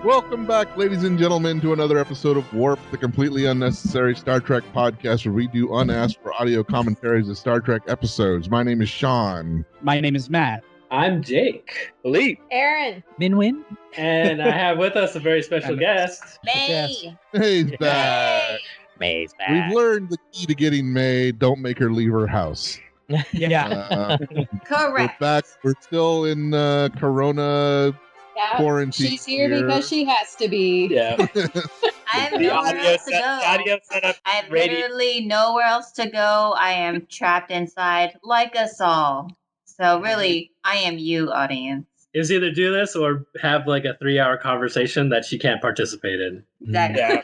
Welcome back, ladies and gentlemen, to another episode of Warp, the completely unnecessary Star Trek podcast where we do unasked for audio commentaries of Star Trek episodes. My name is Shawn. My name is Matt. I'm Jake. Philippe. Erin. Minh. And I have with us a very special guest. May. May's back. May's back. We've learned the key to getting May. Don't make her leave her house. Yeah. Correct. We're back. We're still in Corona quarantine. She's here because she has to be. Yeah. I have nowhere else to go. Audio setup. I have literally nowhere else to go. I am trapped inside like us all. So really, I am you, audience. Is either do this or have like a 3-hour conversation that she can't participate in. Exactly. Yeah.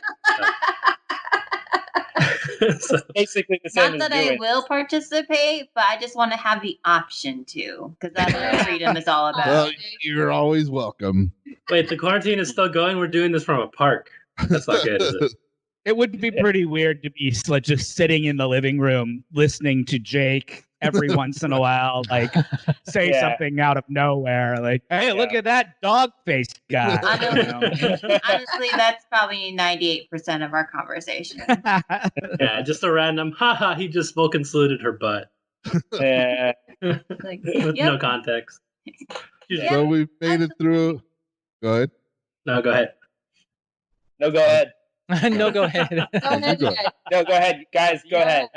So basically the same. Not that I will participate, but I just want to have the option to, because that's what freedom is all about. Well, you're always welcome. Wait, the quarantine is still going? We're doing this from a park. That's not good, is it? It would be pretty weird to be like just sitting in the living room listening to Jake every once in a while, like say something out of nowhere, like, "Hey, look at that dog-faced guy." Honestly, that's probably 98% of our conversation. Yeah, just a random, haha, he just Vulcan saluted her butt. Yeah. With no context. So we've made it through. Go ahead. No, go ahead. No, go ahead. No, go ahead. No, go ahead. Guys, go ahead.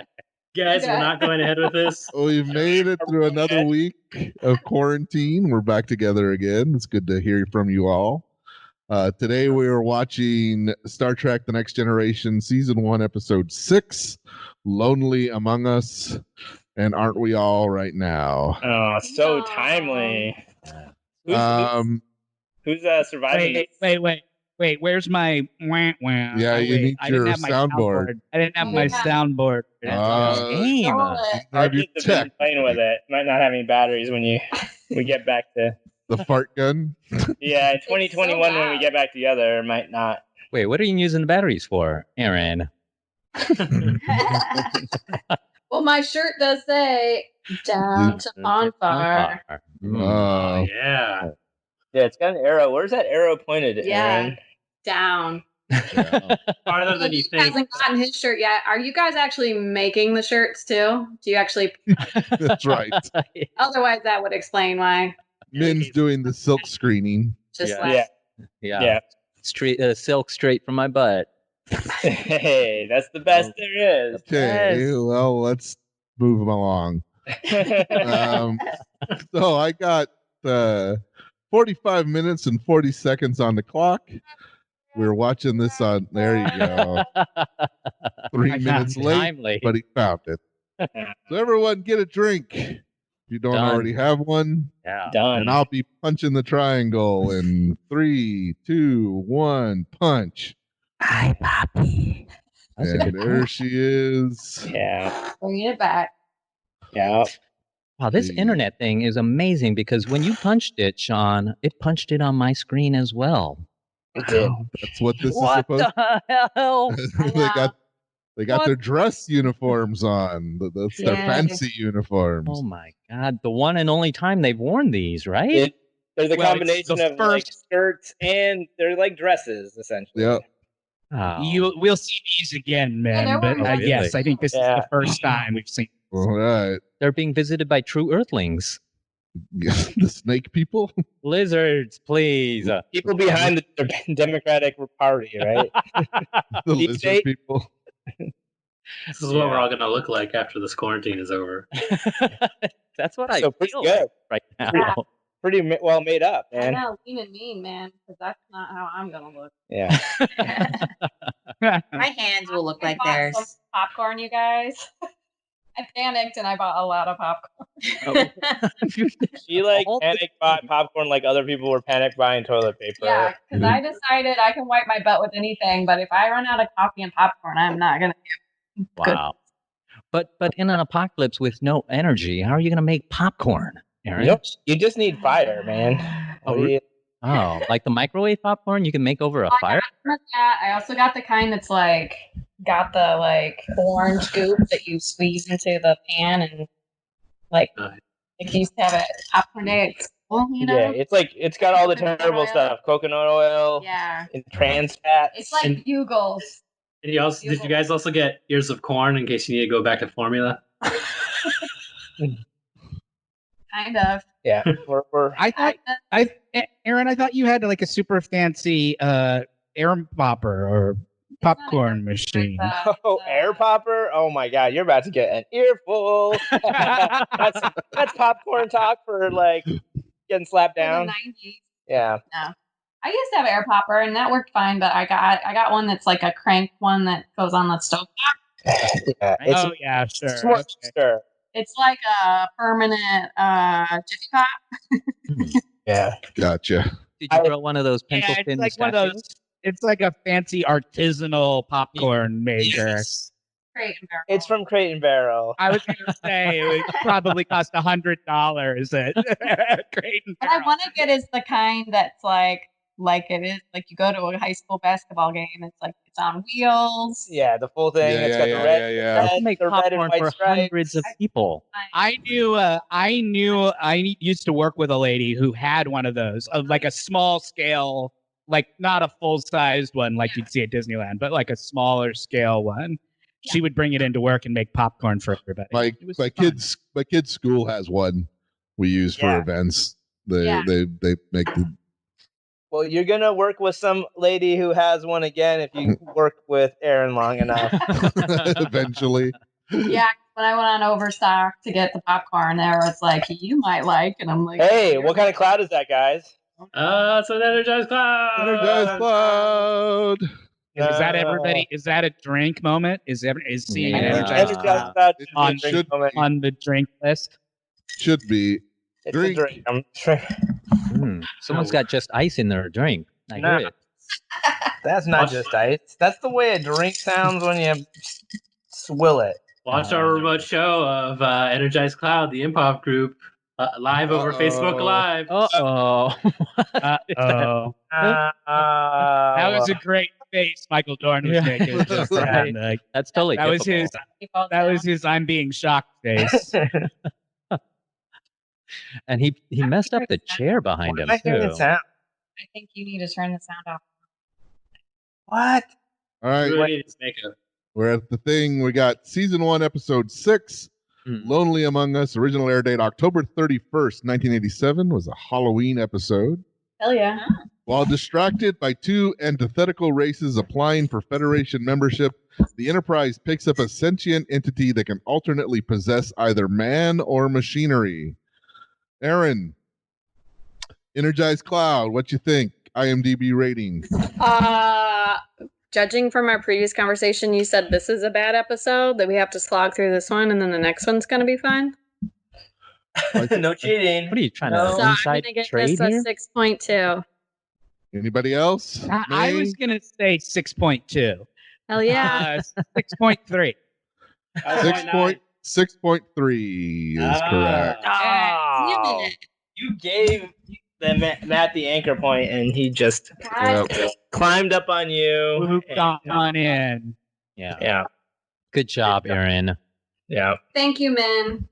Guys, we're not going ahead with this. We've made it through another week of quarantine. We're back together again. It's good to hear from you all. Today we are watching Star Trek The Next Generation Season 1, Episode 6, Lonely Among Us. And aren't we all right now? Oh, so timely. Who's surviving? Wait, where's my wah? Yeah, you need your soundboard. I didn't have my soundboard. Game. I've just been playing with it. Might not have any batteries when we get back to the fart gun. Yeah, in 2021 when we get back together, it might not. Wait, what are you using the batteries for, Erin? Well, my shirt does say "Down to Bonfire." Oh, yeah. Yeah, it's got an arrow. Where's that arrow pointed at, Erin? Down. yeah. Farther than you He think. hasn't gotten his shirt yet. Are you guys actually making the shirts too? Do you actually? That's right. Otherwise, that would explain why. Min's doing the silk screening. Just Yeah. Straight silk straight from my butt. Hey, that's the best there is. Okay, well, let's move them along. So I got 45 minutes and 40 seconds on the clock. We're watching this on, there you go. 3 minutes late, but he found it. So everyone get a drink. If you don't already have one, Done. And I'll be punching the triangle in 3, 2, 1, punch. Hi, Poppy. And there she is. Yeah. Bringing it back. Yeah. Wow, this internet thing is amazing because when you punched it, Shawn, it punched it on my screen as well. It did. That's what this What is supposed the hell? They got their dress uniforms on. That's their fancy uniforms. Oh my God. The one and only time they've worn these, right? There's a combination of like first skirts and they're like dresses, essentially. Yep. Oh. We'll see these again, man. But yes, I think this is the first time we've seen. All right. They're being visited by true Earthlings. The snake people. Lizards, please. People behind the Democratic Party, right? The Deep lizard state? people. This is what we're all going to look like after this quarantine is over. That's what I pretty feel good like right now. Pretty well made up, I man. know, lean and mean, man, because that's not how I'm gonna look. Yeah. My hands will look like I bought theirs. some popcorn, you guys. I panicked and I bought a lot of popcorn. She panic bought popcorn like other people were panic buying toilet paper. Yeah, because I decided I can wipe my butt with anything, but if I run out of coffee and popcorn, I'm not gonna. Wow. But in an apocalypse with no energy, how are you going to make popcorn, Erin? Yep. You just need fire, man. Oh, like the microwave popcorn you can make over a fire? I also got the kind that's like got the like orange goop that you squeeze into the pan and like you used to have it popcorn eggs. Well, you know, Yeah, it's got all the terrible oil. stuff: coconut oil, Yeah, and trans fats. it's like bugles. And did you guys also get ears of corn in case you need to go back to formula? Kind of. Yeah, we're Erin, I thought you had like a super fancy air popper or popcorn machine. air popper. Oh my god, you're about to get an earful. that's popcorn talk for like getting slapped down. The 90s. Yeah. No. I used to have air popper and that worked fine, but I got one that's like a crank one that goes on the stove. Yeah, yeah, sure. Sure. It's like a permanent Jiffy Pop. Yeah. Gotcha. Did you throw one of those pencil Yeah, it's thin like one of those. It's like a fancy artisanal popcorn maker. Yes. Crate and Barrel. It's from Crate and Barrel. I was going to say it would probably cost $100 at Crate and What I Barrel. want to get is the kind that's like it is like you go to a high school basketball game. It's like it's on wheels. Yeah, the full thing. It's got the red. yeah. You make the red and popcorn white for stripes. hundreds of people. I used to work with a lady who had one of those, of like a small scale, like not a full sized one like you'd see at Disneyland, but like a smaller scale one. She would bring it into work and make popcorn for everybody. My kids' school has one we use for events. They make the. Well, you're gonna work with some lady who has one again if you work with Erin long enough. Eventually. Yeah, when I went on Overstock to get the popcorn, there was like, you might like, and I'm like, Hey, what kind of cloud is that, guys? It's an energized cloud. Energized cloud. Is that everybody? Is that a drink moment? Is seeing an Yeah. energized Energized cloud should be a on drink moment. on the drink list? Should be. It's drink. a drink. I'm sure. Someone's got just ice in their drink. I No. hear it. That's not just ice. That's the way a drink sounds when you swill it. Watch our remote show of Energized Cloud, the improv group, live over Facebook Live. Uh-oh. Oh, that was a great face Michael Dorn was making. Just then. Like, That's totally that was his. typical. That was his. I'm being shocked face. And he messed up the chair behind him, I hear too. the sound. I think you need to turn the sound off. What? All right. Really needs makeup. We're at the thing. We got season 1, episode 6, Lonely Among Us. Original air date October 31st, 1987. Was a Halloween episode. Hell yeah. While distracted by two antithetical races applying for Federation membership, the Enterprise picks up a sentient entity that can alternately possess either man or machinery. Erin, Energized Cloud, what you think? IMDb rating. Judging from our previous conversation, you said this is a bad episode, that we have to slog through this one and then the next one's going to be fine. No cheating. What are you trying So to I'm inside going to give trade this a here? 6.2. Anybody else? I was gonna say 6.2. Hell yeah. 6.3. 6.3 is correct. Oh, you gave Matt the anchor point, and he just climbed up on you. Moved on in. Yeah. Yeah. Good job, Erin. Yeah. Thank you, Minh.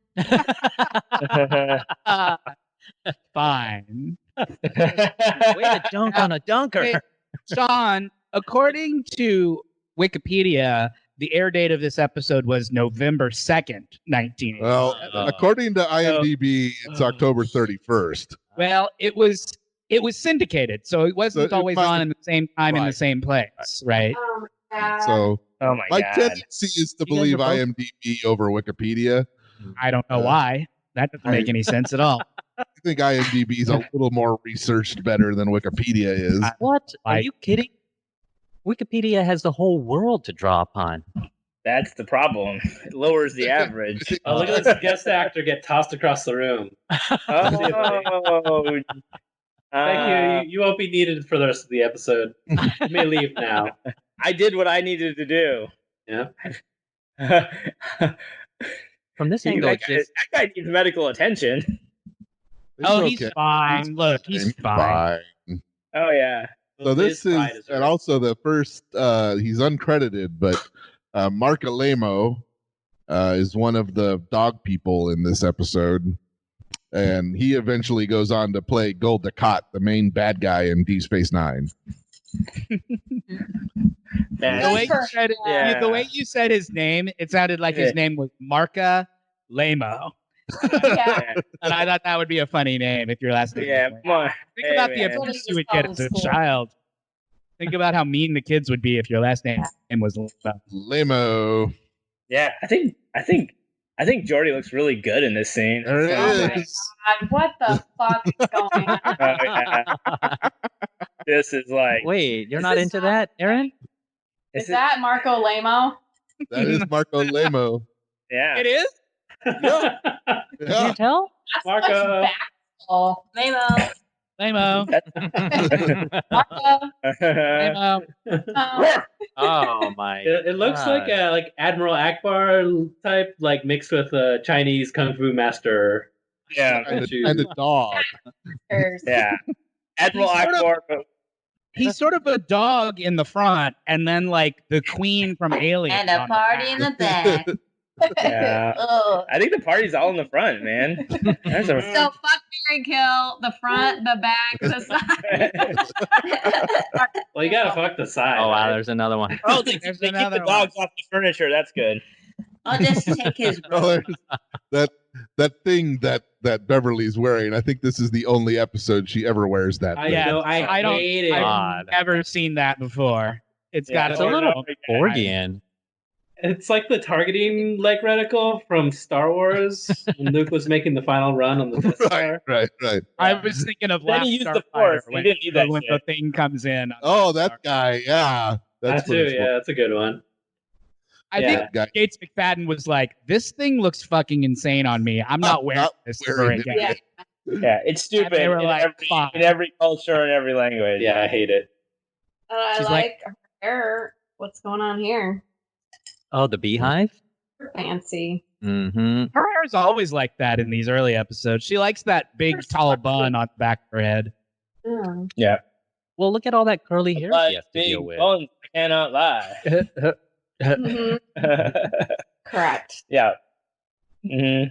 Fine. Way to dunk on a dunker. Wait, Shawn, according to Wikipedia, the air date of this episode was November 2nd, 1987. Well, according to IMDb, it's October 31st. Well, it was syndicated, so it wasn't So it always might- on in the same time in the Right. same place, right? Oh my god. So Oh my my god. tendency is to You guys believe are both- IMDb over Wikipedia. I don't know why. That doesn't make any sense at all. I think IMDb is a little more researched better than Wikipedia is. What? Are Like- you kidding? Wikipedia has the whole world to draw upon. That's the problem. It lowers the average. Oh, look at this guest actor get tossed across the room. Oh. Thank you. You won't be needed for the rest of the episode. You may leave now. I did what I needed to do. Yeah. From this angle, that, it's just guy needs medical attention. He's okay. fine. Look, he's fine. Oh yeah. So this His is, pride and also the first, he's uncredited, but Marc Alaimo is one of the dog people in this episode. and he eventually goes on to play Gul Dukat, the main bad guy in Deep Space Nine. Man, The way, for you said, Yeah. the way you said his name, it sounded like his name was Marc Alaimo. Yeah. And I thought that would be a funny name if your last name Yeah, was Alaimo. come on. Think Hey, about the man. abuse you What would is get this as a called in school? child. Think about how mean the kids would be if your last name was Alaimo. Lamo. Yeah, I think Jordy looks really good in this scene. There it Oh my is. God, what the fuck is going on? Oh, yeah. This is like. Wait, you're Is not this into not- that, Erin? Is that Marco Lamo? That is Marco Lamo. Yeah. It is? Yeah. You Yeah. can't tell? That's Marco. much backful. Lamo. Lamo. Marco. Lamo. Oh, Oh my! It looks God. like Admiral Akbar type, like mixed with a Chinese kung fu master. Yeah. And a dog. there's- Yeah. Admiral He's sort of- Akbar. but- He's sort of a dog in the front, and then like the queen from Alien. And a on the party back. in the back. Yeah. Ugh. I think the party's all in the front, man. There's a- So fuck, marry, kill, the front, the back, the side. Well, you gotta fuck the side. Oh wow, right? there's another one. Oh, they There's keep the another dogs off the furniture. That's good. I'll just take his Oh, robe. that thing that Beverly's wearing. I think this is the only episode she ever wears that. I thing. Yeah, know. I I don't- hate it. I've God. never seen that before. It's Yeah, got It's a little I- Borgian. It's like the targeting like reticle from Star Wars when Luke was making the final run on the Death Star. Right. I was thinking of Then last he used the Starfighter Force. He when, didn't need that when the shit. thing comes in. Oh, that guy. Yeah. That what too. it's for. Yeah, that's a good one. I Yeah. think That guy. Gates McFadden was like, "This thing looks fucking insane on me. I'm not wearing not this wearing ever it. again." Yeah. Yeah, it's stupid they were in, like, every, fine. in every culture and every language. Yeah, I hate it. I She's like her hair. What's going on here? Oh, the beehive. Fancy. Mm-hmm. Her hair's always like that in these early episodes. She likes that big tall bun on the back of her head. Oh. Yeah. Well, look at all that curly hair Like she has to big deal with. bones, I cannot lie. Mhm. Correct. Yeah. hmm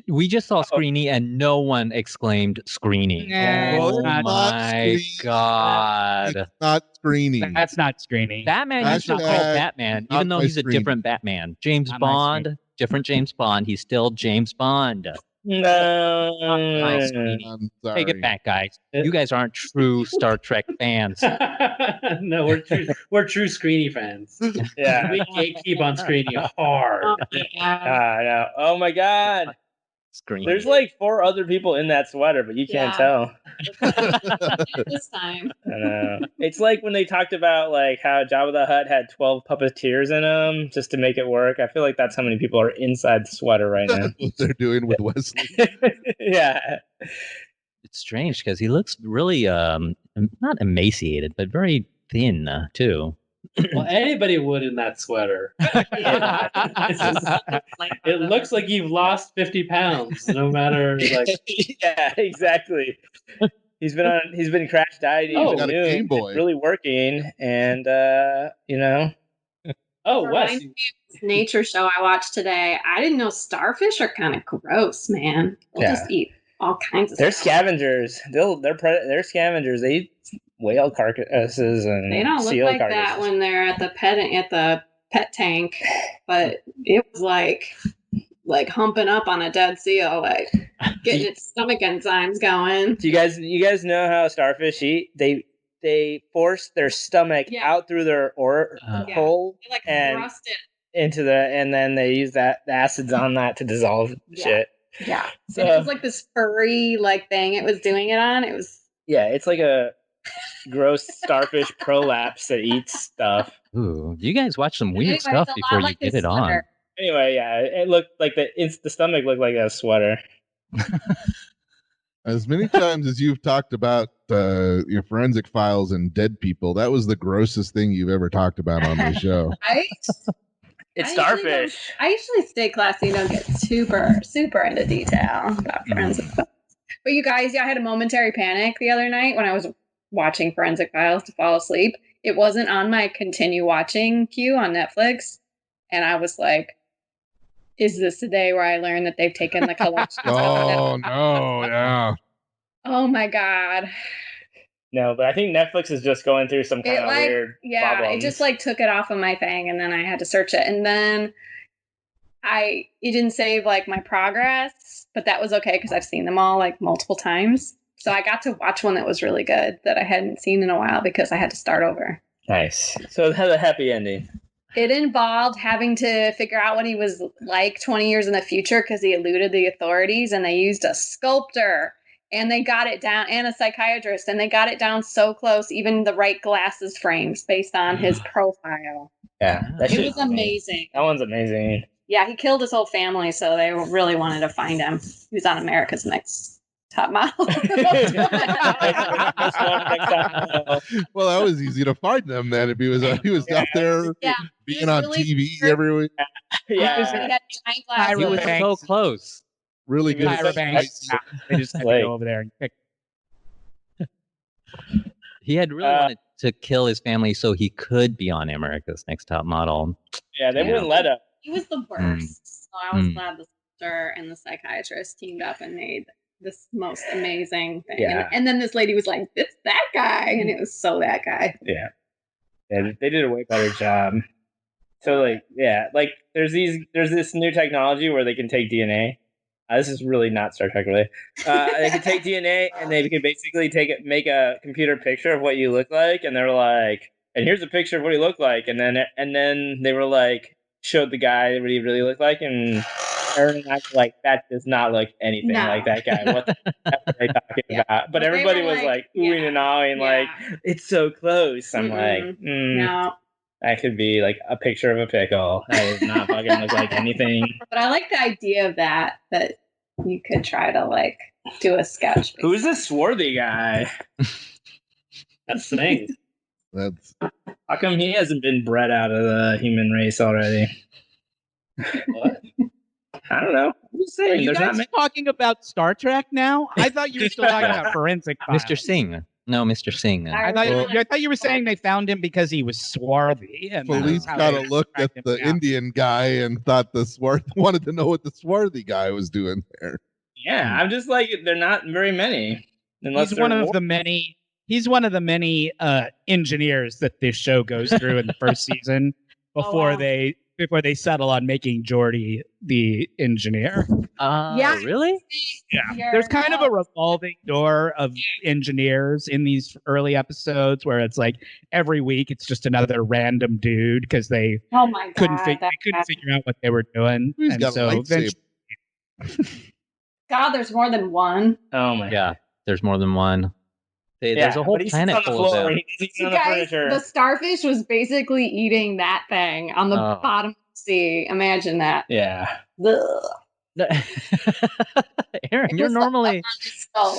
We just saw Screeny and no one exclaimed Screeny. Nah, Well, it's Oh not- my Screeny. God. It's not screening. That's not screening. Batman used to Hashtag call Batman, not even though my he's a screen. different Batman. James Not my Bond, different James Bond. He's still James Bond. No. My Screeny. I'm sorry. Take it back, guys. You guys aren't true Star Trek fans. No, we're true Screeny fans. Yeah. We gatekeep on Screeny hard. Oh my God. No. Oh my God. Screeny. There's like 4 other people in that sweater, but you can't Yeah. tell. This time. I know. It's like when they talked about like how Jabba the Hutt had 12 puppeteers in him just to make it work. I feel like that's how many people are inside the sweater right now. That's what they're doing with Wesley. Yeah. It's strange because he looks really not emaciated, but very thin too. Well, anybody would in that sweater. It's just- it looks like you've lost 50 pounds, no matter like. Yeah, exactly. He's been crash dieting. Oh, with got a Noon. Game Boy. It's really working, and you know. Oh, Wes. Reminds me of this nature show I watched today. I didn't know starfish are kind of gross, man. They'll Yeah. just eat all kinds of They're stuff. scavengers. They're scavengers. They eat whale carcasses and They don't look seal like carcasses. that when they're at the pet tank, but it was like humping up on a dead seal, like getting its stomach enzymes going. Do you guys know how starfish eat? They force their stomach Yeah. out through their Yeah. hole They like and thrust it. into and then they use the acids on that to dissolve Yeah. shit. Yeah. So And it was like this furry like thing it was doing it on. It was yeah, it's like a gross starfish prolapse that eats stuff. Ooh, you guys watch some weird Anyway, stuff it's a lot before you like get this it on. sweater. Anyway, yeah, it looked like the stomach looked like a sweater. As many times as you've talked about your forensic files and dead people, that was the grossest thing you've ever talked about on the show. right. It's I usually starfish. I usually stay classy, don't get super into detail about forensic files. But you guys, I had a momentary panic the other night when I was watching Forensic Files to fall asleep. It wasn't on my continue watching queue on Netflix. And I was like, is this the day where I learned that they've taken the collection? Oh no, yeah. Oh my god. No, but I think Netflix is just going through some kind It of like weird yeah, problems. it just like took it off of my thing, and then I had to search it, and then it didn't save like my progress, but that was okay because I've seen them all like multiple times. So I got to watch one that was really good that I hadn't seen in a while because I had to start over. Nice. So it has a happy ending. It involved having to figure out what he was like 20 years in the future because he eluded the authorities, and they used a sculptor and they got it down, and a psychiatrist, and they got it down so close, even the right glasses frames based on his profile. Yeah, It was amazing. That one's amazing. Yeah, he killed his whole family, so they really wanted to find him. He was on America's Next Top Model. Well, that was easy to find them then if he was out there being on really TV every week. Yeah. He had giant glasses. He was so close. Really good. Tyra Banks. They just had to go over there and pick. He had really wanted to kill his family so he could be on America's Next Top Model. Yeah, they wouldn't let him. He was the worst. So I was glad the sister and the psychiatrist teamed up and made this most amazing thing. Yeah. And then this lady was like, "It's that guy," and it was so that guy. Yeah. Yeah, they did a way better job. So like there's this new technology where they can take DNA. This is really not Star Trek related. They can take DNA and they can basically make a computer picture of what you look like, and they're like, and here's a picture of what he looked like, and then they were like, showed the guy what he really looked like, and Erin and I were like, that does not look anything like that guy. What the heck are they talking about? But everybody was like oohing and ahhing, like, it's so close. I'm like, no. That could be like a picture of a pickle. That does not fucking look like anything. But I like the idea of that you could try to like do a sketch. Who's this swarthy guy? That's the thing. How come he hasn't been bred out of the human race already? What? I don't know. I'm just saying. Are you There's guys not talking about Star Trek now? I thought you were still talking about forensic files. Mr. Singh. No, Mr. Singh. I thought you were saying they found him because he was swarthy. And Philippe kind of looked at the Indian guy and thought wanted to know what the swarthy guy was doing there. Yeah, I'm just like, they're not very many. He's one of the many. He's one of the many engineers that this show goes through in the first season before they settle on making Geordi the engineer. Really? Yeah. There's kind of a revolving door of engineers in these early episodes where it's like every week it's just another random dude because they couldn't figure out what they were doing. He's and got so a lightsaber. God, there's more than one. Oh my. Yeah, there's more than one. There's a whole planet full of them. You guys, the starfish was basically eating that thing on the bottom of the sea. Imagine that. Yeah. Erin, you're normally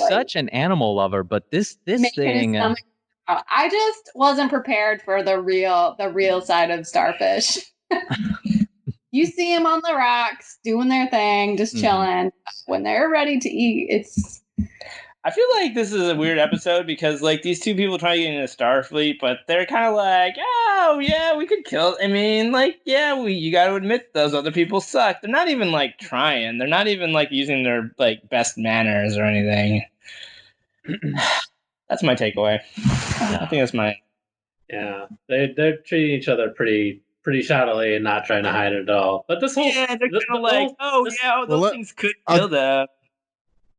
such an animal lover, but this thing. I just wasn't prepared for the real side of starfish. You see them on the rocks doing their thing, just chilling. When they're ready to eat, I feel like this is a weird episode because like these two people trying to get into Starfleet, but they're kind of like, oh yeah, we could kill. I mean, like, yeah, you got to admit those other people suck. They're not even like trying. They're not even like using their like best manners or anything. That's my takeaway. I think that's my. Yeah, they're treating each other pretty shoddily and not trying to hide it at all. But this whole they're kind of like, those things could kill them.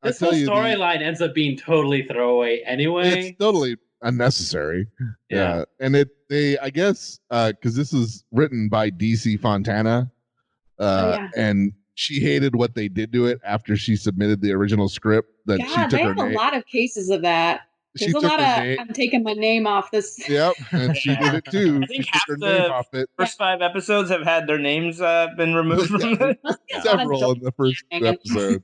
This whole storyline ends up being totally throwaway anyway. It's totally unnecessary. Yeah. And I guess, because this is written by DC Fontana, and she hated what they did to it after she submitted the original script. That she took they her have name. A lot of cases of that. There's a lot of I'm taking my name off this. Yep, and she did it too. I think half the first 5 episodes have had their names been removed from it. Several in the first episode.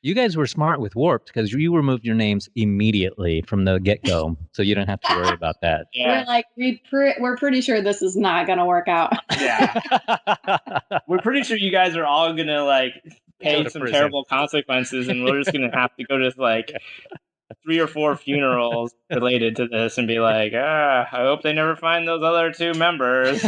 You guys were smart with Warped because you removed your names immediately from the get-go, so you don't have to worry about that. Yeah. We're like, we're pretty sure this is not going to work out. Yeah, we're pretty sure you guys are all going to like pay some terrible consequences, and we're just going to have to go to like 3 or 4 funerals related to this and be like, I hope they never find those other 2 members.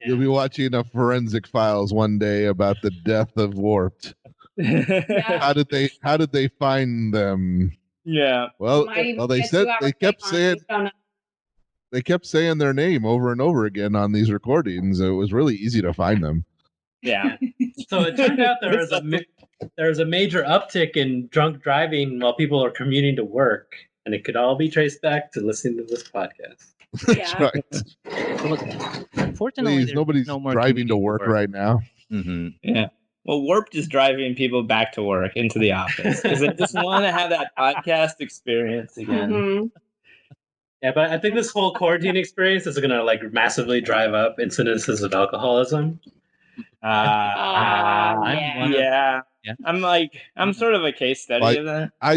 You'll be watching a Forensic Files one day about the death of Warped. Yeah. How did they find them? Yeah. Well, Might even they get said 2 hours they kept sleep on it. saying We don't know. they kept saying their name over and over again on these recordings. It was really easy to find them. Yeah. So it turned out there was a major uptick in drunk driving while people are commuting to work, and it could all be traced back to listening to this podcast. That's Yeah. right. Unfortunately, Please, there's nobody's no more driving to commuting work right now. Mm-hmm. Yeah. Well, Warped is driving people back to work into the office because they just want to have that podcast experience again. Mhm. Yeah, but I think this whole quarantine experience is going to like massively drive up incidences of alcoholism. I'm one of- Yeah. Yeah. I'm sort of a case study of that. I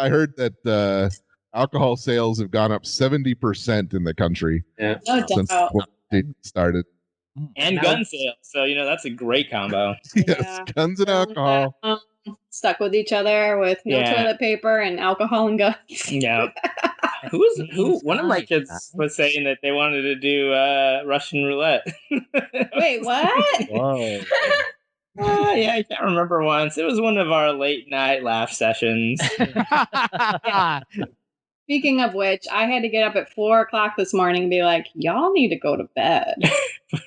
heard that alcohol sales have gone up 70% in the country Yeah. No since doubt. it started. And gun sales. So, that's a great combo. Yes, Yeah. guns and alcohol. Stuck with each other with no Yeah. toilet paper and alcohol and guns. Yeah. One of my kids was saying that they wanted to do Russian roulette. Wait, what? Whoa. Yeah, I can't remember once. It was one of our late night laugh sessions. Speaking of which, I had to get up at 4:00 this morning and be like, y'all need to go to bed.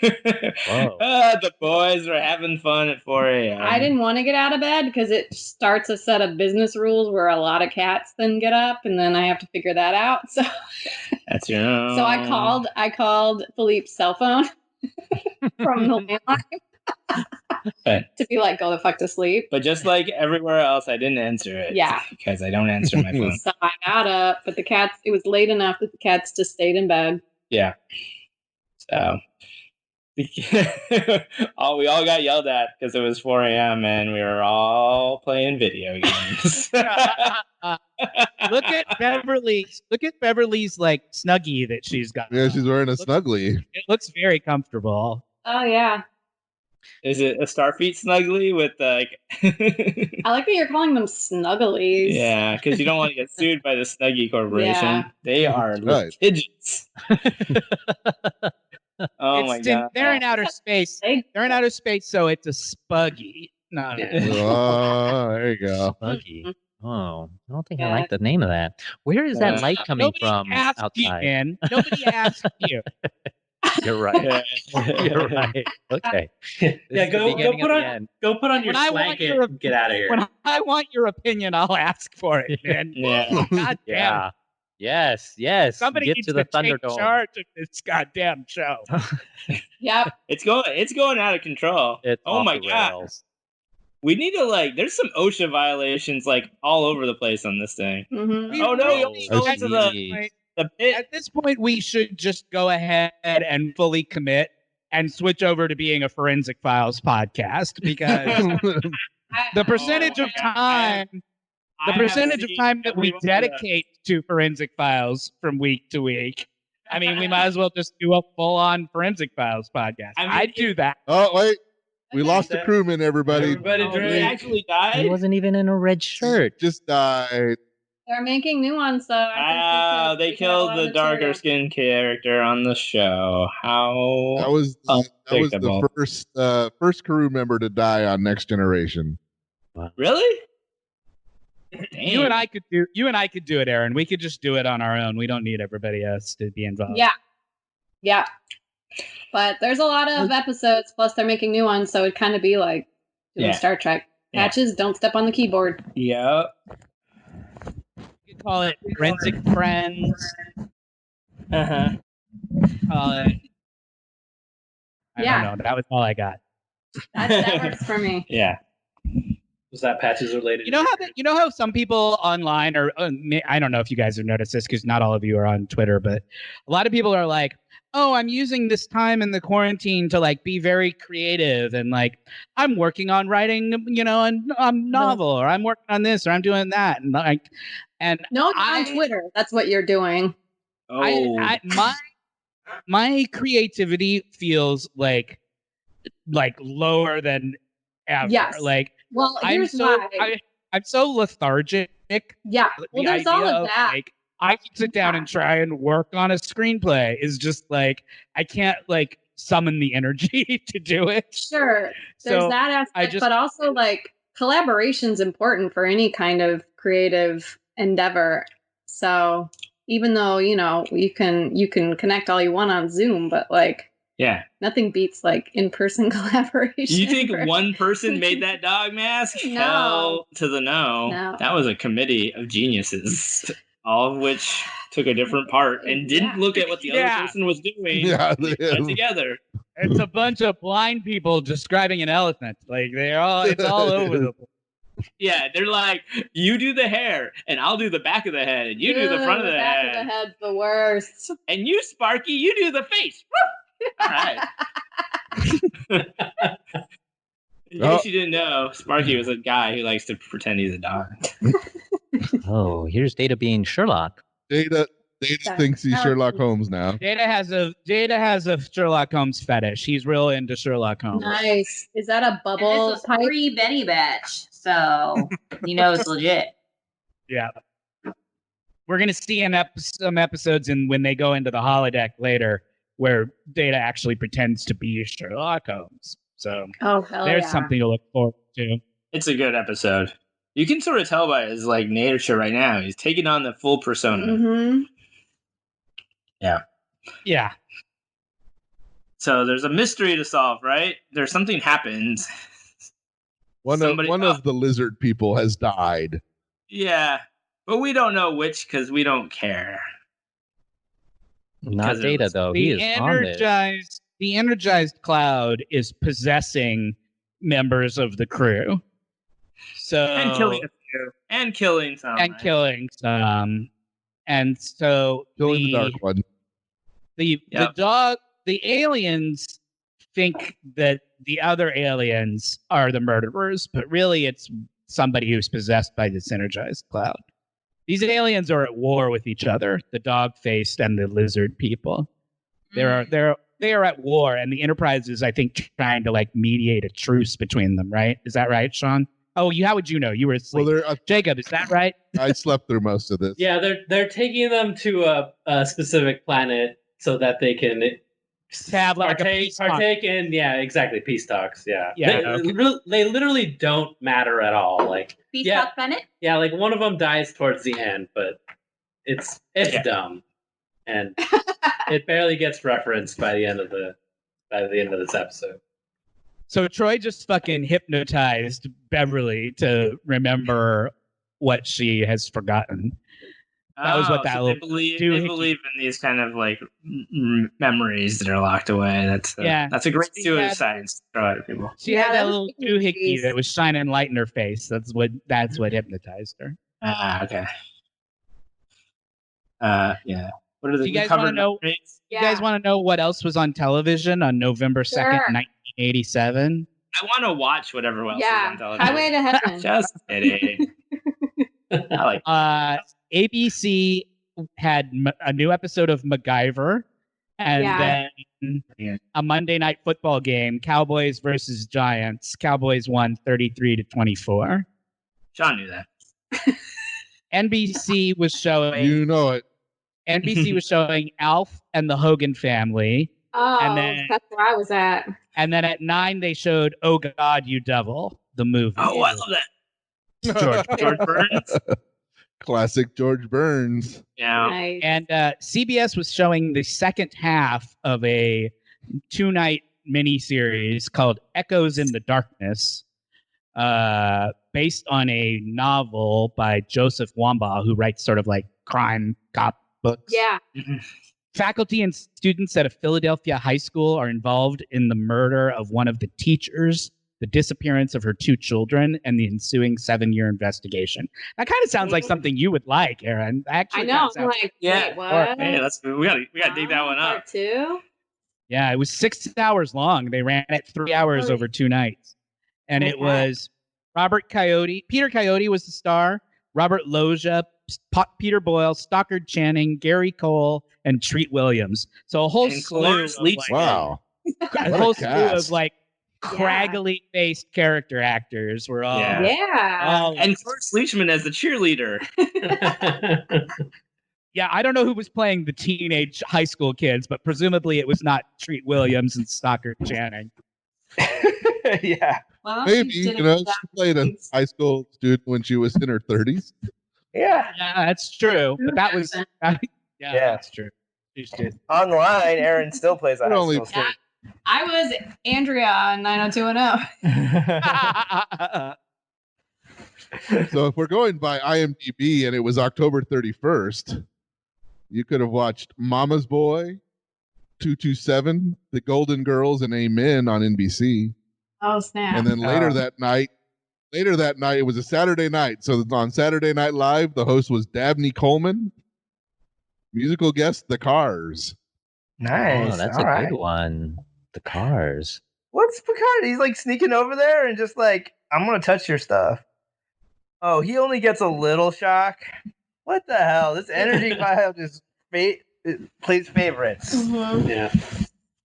Whoa. The boys were having fun at 4 a.m. I didn't want to get out of bed because it starts a set of business rules where a lot of cats then get up, and then I have to figure that out. So, That's your own. so I called Philippe's cell phone from the landline to be like, go the fuck to sleep. But just like everywhere else, I didn't answer it. Yeah. Because I don't answer my phone. So I got up, but it was late enough that the cats just stayed in bed. Yeah. So we all got yelled at because it was 4 a.m. and we were all playing video games. Look at Beverly's like snuggie that she's got. Yeah, she's wearing a Looks- snuggly. It looks very comfortable. Oh, yeah. Is it a Starfeet snuggly with like? I like that you're calling them snugglies. Yeah, because you don't want to get sued by the Snuggie Corporation. Yeah. They are Right. litigious. Oh my god! They're in outer space. They're in outer space, so it's a spuggy. No. Oh, there you go. Buggy. Oh, I don't think I Yeah. like the name of that. Where is that light coming Nobody from asked you, outside? man. Nobody asked you. You're right. You're right. Okay. This Yeah, is the go beginning put of on- the end. Go put on your When I want blanket your- and get out of here. When I want your opinion, I'll ask for it, man. Yeah. God damn. Yeah. Yes. Somebody Get needs to the take Thunderdome. charge of this goddamn show. Yep. It's going out of control. It's Oh off my the god! rails. We need to there's some OSHA violations all over the place on this thing. Mm-hmm. We Oh no, we really- go I into see. the pit. At this point, we should just go ahead and fully commit and switch over to being a Forensic Files podcast because the percentage of time that we dedicate to Forensic Files from week to week. I mean, we might as well just do a full-on Forensic Files podcast. I mean, I'd do that. Oh, wait. We Okay. lost a crewman, everybody. Everybody He drink. actually He died. wasn't even in a red shirt. Just died. They're making new ones, though. Wow, they killed the darker skinned character on the show. How? That was the Unpredictable. first crew member to die on Next Generation. Really? You and I could do it, Erin. We could just do it on our own. We don't need everybody else to be involved. Yeah. Yeah. But there's a lot of episodes, plus they're making new ones, so it'd kind of be like doing Yeah. Star Trek. Yeah. Patches, don't step on the keyboard. Yep. We could call it Forensic Friends. Uh-huh. Call it. I Yeah. don't know. That was all I got. That works for me. Yeah. Was that patches related? You know how some people online are. I don't know if you guys have noticed this because not all of you are on Twitter, but a lot of people are like, "Oh, I'm using this time in the quarantine to like be very creative and like I'm working on writing, a novel, or I'm working on this, or I'm doing that," and No, on Twitter. That's what you're doing. Oh. my creativity feels like lower than ever. Yes. Like Well, I'm here's so why. I'm so lethargic. Yeah. The Well, there's all idea of that. like I can sit down and try and work on a screenplay is just like I can't like summon the energy to do it. Sure. There's So that aspect, but also like collaboration's important for any kind of creative endeavor. So even though, you know, you can connect all you want on Zoom, but like Yeah. nothing beats like in-person collaboration. You think one person made that dog mask? No. Hell to the no. No. That was a committee of geniuses, all of which took a different part and didn't look at what the other person was doing. Yeah, They put it together. It's a bunch of blind people describing an elephant. Like it's all over the place. Yeah, they're like, you do the hair, and I'll do the back of the head, and you do the front of the back head. of the head's the worst. And you, Sparky, you do the face. All right. In case you didn't know, Sparky was a guy who likes to pretend he's a dog. Oh, here's Data being Sherlock. Data thinks he's Sherlock Holmes now. Data has a Sherlock Holmes fetish. He's real into Sherlock Holmes. Nice. Is that a And bubble this was pipe? pre-Benny batch, so he knows legit. Yeah. We're gonna see some episodes when they go into the holodeck later where Data actually pretends to be Sherlock Holmes. So Oh, hell there's yeah. something to look forward to. It's a good episode. You can sort of tell by his like nature right now. He's taking on the full persona. Mm-hmm. Yeah. So there's a mystery to solve, right? There's something happens. One of the lizard people has died. Yeah, but we don't know which because we don't care. Not Data, though. He is on this. The energized cloud is possessing members of the crew. So And killing a few. And killing some. and right? killing some. And so Killing the dark one. the aliens think that the other aliens are the murderers, but really it's somebody who's possessed by this energized cloud. These aliens are at war with each other, the dog-faced and the lizard people. They are at war, and the Enterprise is, I think, trying to like mediate a truce between them, right? Is that right, Shawn? Oh, how would you know? You were asleep. Well, Jacob, is that right? I slept through most of this. Yeah, they're taking them to a specific planet so that they can Have like a peace talk. partake in exactly peace talks. Yeah, Yeah, they literally don't matter at all. Like Peace Talk Planet? yeah, like one of them dies towards the end, but it's dumb, and it barely gets referenced by the end of this episode. So Troy just fucking hypnotized Beverly to remember what she has forgotten. That was what that so little they believe in these kind of like memories that are locked away. That's a great suicide to throw out at people. She had that little doohickey that was shining light in her face. That's what hypnotized her. Okay. Yeah. What are the Do you guys want to know? You guys want to know what else was on television on November 2nd, 1987? I want to watch whatever else is on television. Highway to Heaven. Just kidding. I like ABC had a new episode of MacGyver, and then a Monday Night Football game, Cowboys versus Giants. Cowboys won 33-24. Shawn knew that. NBC was showing. You know it. NBC was showing Alf and the Hogan Family. Oh, and then, that's where I was at. And then at 9 they showed Oh God, You Devil, the movie. Oh, I love that. George Burns. Classic George Burns. Yeah. Nice. And CBS was showing the second half of a 2-night miniseries called Echoes in the Darkness, based on a novel by Joseph Wambaugh, who writes sort of like crime cop books. Yeah. Faculty and students at a Philadelphia high school are involved in the murder of one of the teachers, the disappearance of her 2 children, and the ensuing 7-year investigation. That kind of sounds like something you would like, Erin. Actually, I know. I'm like, wait, what? Hey, we gotta dig that one up. Part 2? Yeah, it was 6 hours long. They ran it 3 hours over 2 nights. And it was Peter Coyote was the star, Robert Loggia, Peter Boyle, Stockard Channing, Gary Cole, and Treat Williams. So a whole slew of wow. a whole slew of like craggly faced character actors were all Yeah. And Cloris Leachman as the cheerleader. Yeah, I don't know who was playing the teenage high school kids, but presumably it was not Treat Williams and Stockard Channing. Yeah. Well, Maybe, she did you know, good job. she played a high school student when she was in her 30s. Yeah. Yeah, that's true. But that was yeah, Yeah. that's true. She did. Online, Erin still plays a We're high only- school student. I was Andrea on 90210. So if we're going by IMDb and it was October 31st, you could have watched Mama's Boy, 227, The Golden Girls, and Amen on NBC. Oh snap! And then later that night, it was a Saturday night. So on Saturday Night Live, the host was Dabney Coleman. Musical guest, The Cars. Nice. Oh, that's All a right. good one. The Cars. What's Picard? He's like sneaking over there and just like, I'm gonna touch your stuff. Oh, he only gets a little shock. What the hell? This energy file just plays favorites. Mhm. Yeah.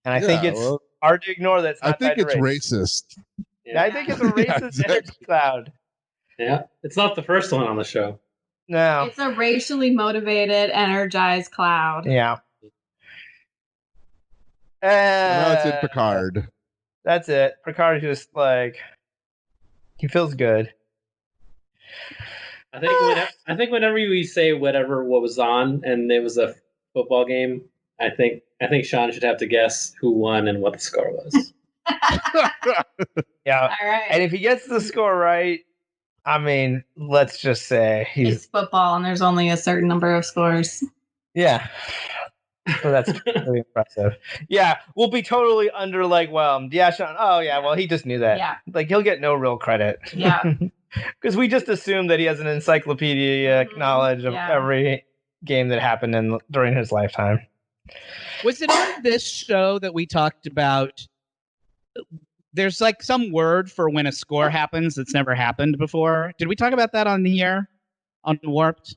And I think Yeah, it's well, hard to ignore that. It's I not think tied to it's race. racist. Yeah, I think it's a racist exactly. energy cloud. Yeah. It's not the first one on the show. No. It's a racially motivated, energized cloud. Yeah. Now it's in Picard. That's it. Picard just like he feels good. I think whenever we say what was on and it was a football game, I think Shawn should have to guess who won and what the score was. Yeah. All right. And if he gets the score right, I mean, let's just say It's football, and there's only a certain number of scores. yeah. So that's really impressive. Yeah, we'll be totally underwhelmed. Yeah, Shawn. Oh yeah, well he just knew that. Yeah. Like he'll get no real credit. Yeah. Because we just assume that he has an encyclopedic Mhm. knowledge of Yeah. every game that happened during his lifetime. Was it on this show that we talked about? There's like some word for when a score happens that's never happened before. Did we talk about that on here on Warped?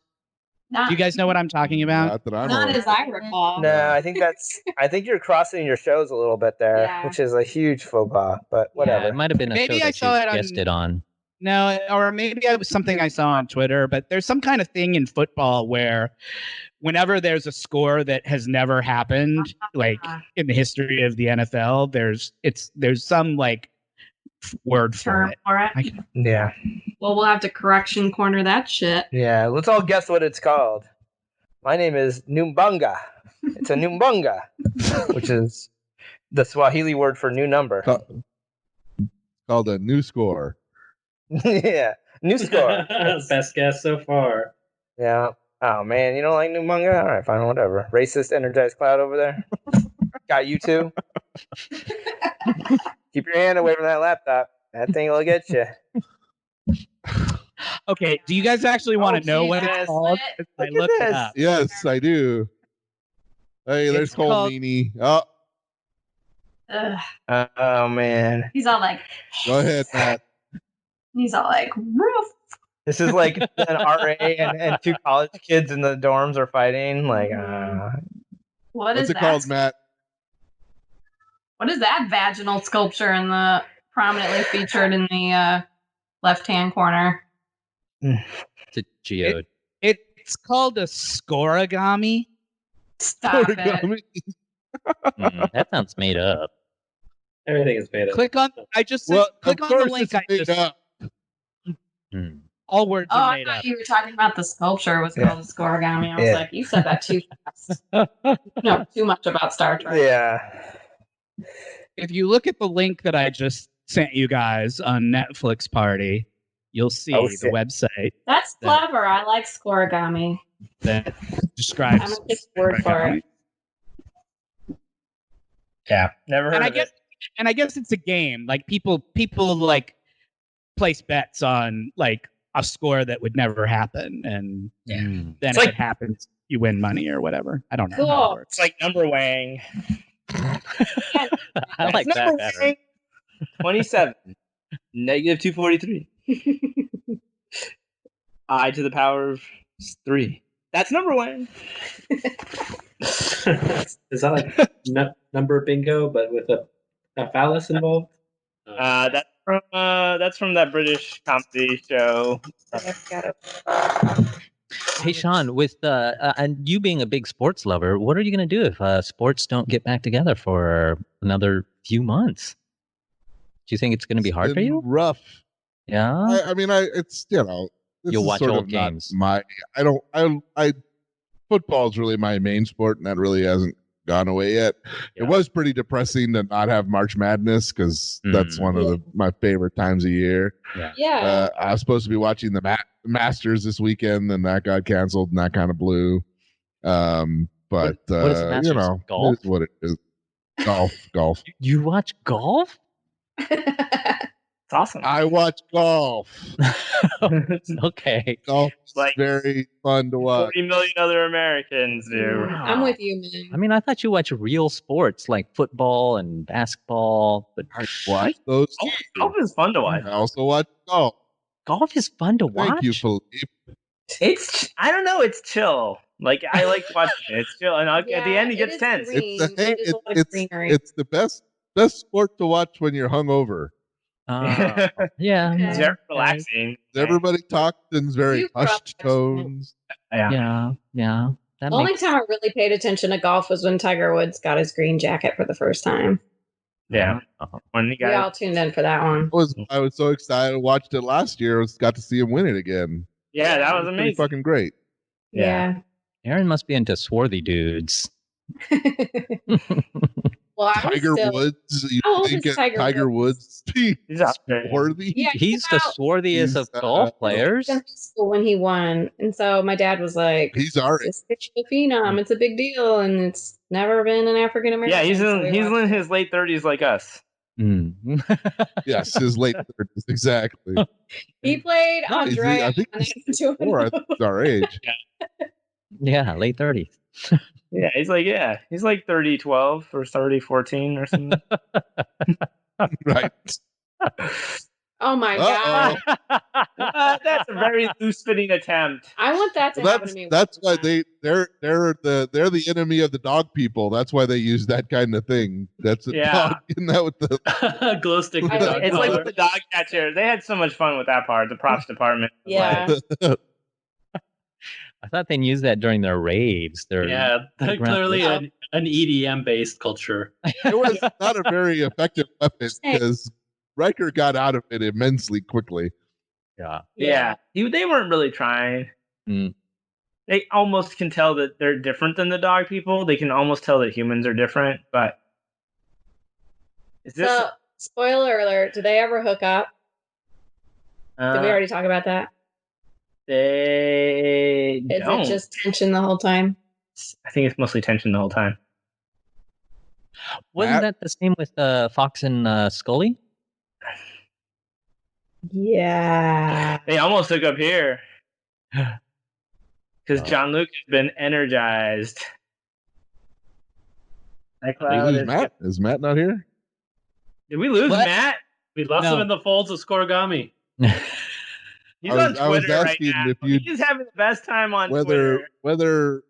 Not, Do you guys know what I'm talking about? Not that I'm not aware as of. I recall. No, I think you're crossing your shows a little bit there, Yeah. which is a huge faux pas. But Yeah, whatever. it might have been a Maybe show I that saw you it on- guessed it on. No, or maybe it was something I saw on Twitter, but there's some kind of thing in football where whenever there's a score that has never happened, like in the history of the NFL, there's some like word for Term it. for it. Yeah, Well, we'll have to correction corner that shit. yeah. Let's all guess what it's called. My name is Numbunga. It's a Numbunga, which is the Swahili word for new number. Called a new score. Yeah, new score. Best guess so far. Yeah. Oh man, you don't like Numbunga? All right, fine, whatever. Racist, energized cloud over there. Got you too. Keep your hand away from that laptop. That thing will get you. Okay, do you guys actually want to know what Jesus. it's called? I Look at looked it this. up. Yes, I do. Hey, there's It's Cole called- Meany. Oh, Ugh. Oh man, He's all like, go ahead, Matt. he's all like, roof. this is like an RA and two college kids in the dorms are fighting. Like, What What's is it that? called, Matt? What is that vaginal sculpture in the prominently featured in the left-hand corner? It's a geode. It's called a scorigami. Stop it. Origami. That sounds made up. Everything is made up. Click on. I just said, Well, click of on the course link. it's I made just up. Hmm. all words Oh, are I made thought up. you were talking about the sculpture was called a scorigami. I was Yeah. like, you said that too fast. No, too much about Star Trek. yeah. If you look at the link that I just sent you guys on Netflix Party, you'll see Oh, the shit. website That's clever. I like scorigami. that I'm describes. gonna take your word for it. Yeah. Never heard And I of guess, it. and I guess it's a game. Like people like place bets on like a score that would never happen, and Hmm. then It's if like- it happens, you win money or whatever. I don't know how it Cool. works. It's like number wang. I like that Number better. wang. 27. Negative 243. I to the power of 3. That's number one. Is that like number bingo, but with a phallus involved? That's from that British comedy show. Hey, Shawn, with and you being a big sports lover, what are you going to do if sports don't get back together for another few months? Do you think it's going to be hard for Been you? rough. Yeah. I mean, it's this You'll is watch sort old of not games. I football is really my main sport, and that really hasn't gone away yet. Yeah. It was pretty depressing to not have March Madness because that's one of my favorite times of year. Yeah. I was supposed to be watching the Masters this weekend, and that got canceled, and that kind of blew. But what is the Masters? Golf? it is what it is. Golf. You watch golf? It's awesome. I watch golf. Okay. Golf is Like very fun to watch. 40 million other Americans do. I'm with you, man. I mean, I thought you watch real sports like football and basketball, but I watch those. Golf is fun to watch. I also watch golf. golf is fun to watch. Thank you, Philippe. I don't know. It's chill. Like I like watching it. It's chill, and at the end it gets tense. It's the best sport to watch when you're hungover. Yeah. It's very relaxing. Everybody talks in very You hushed probably- tones. Yeah. That The only makes time I really paid attention to golf was when Tiger Woods got his green jacket for the first time. Yeah. When you We all got tuned in for that one. I was so excited. I watched it last year. Got to see him win it again. yeah, that was Pretty amazing. fucking great. Yeah. Erin must be into swarthy dudes. Well, I was Tiger still, Woods. You How old think is Tiger Woods? He's out there. Worthy? Yeah, He's the about- swarthiest of golf players. in high school when he won, and so my dad was like, He's our "This is a phenom. It's a big deal, and it's never been an African American." Yeah, he's so in we watched it. his late 30s like us. Mm. yes, his late 30s. Exactly. He played No, on he's- drag. I think on he's F2. 4. I think he's our age. Yeah, late 30s. Yeah, he's like 30, 12 or 30, 14 or something. Right. Oh my god! That's a very loose fitting attempt. I want that to happen That's to me. that's why one time. they're the enemy of the dog people. That's why they use that kind of thing. That's a Yeah. dog. Isn't that what the Glow stick. I like It's like color. with the dog catcher. They had so much fun with that part. The props department. was Yeah. like, I thought they used that during their raves. Yeah, Ground- clearly Yeah. an EDM based culture. it was not a very effective weapon because Riker got out of it immensely quickly. Yeah. yeah. They weren't really trying. Mm. They almost can tell that they're different than the dog people. They can almost tell that humans are different. But is this? So, spoiler alert: did they ever hook up? Did we already talk about that? They Is don't. it just tension the whole time? I think it's mostly tension the whole time. Wasn't that the same with Fox and Scully? Yeah. They almost hook up here because John Luke has been energized. That Did we cloud lose Matt? Is Matt not here? Did we lose What? Matt? We lost No. him in the folds of Scorigami. He's I was on Twitter right asking now. if you- He's having the best time on Whether Twitter.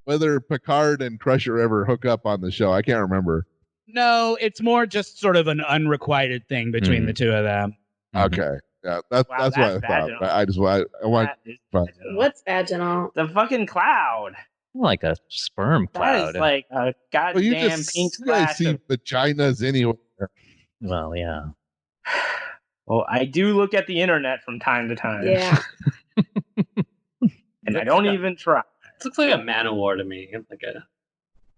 whether Picard and Crusher ever hook up on the show, I can't remember. No, it's more just sort of an unrequited thing between the two of them. Okay, yeah, that's Wow, that's what I that's thought. vaginal. But I want That is fun. vaginal. What's vaginal? The fucking cloud? Like a sperm That cloud. is like a Well, you goddamn just pink you guys splash. see vaginas anywhere. Well, yeah. Well, I do look at the internet from time to time. Yeah. And I don't even try. It looks like a man of war to me.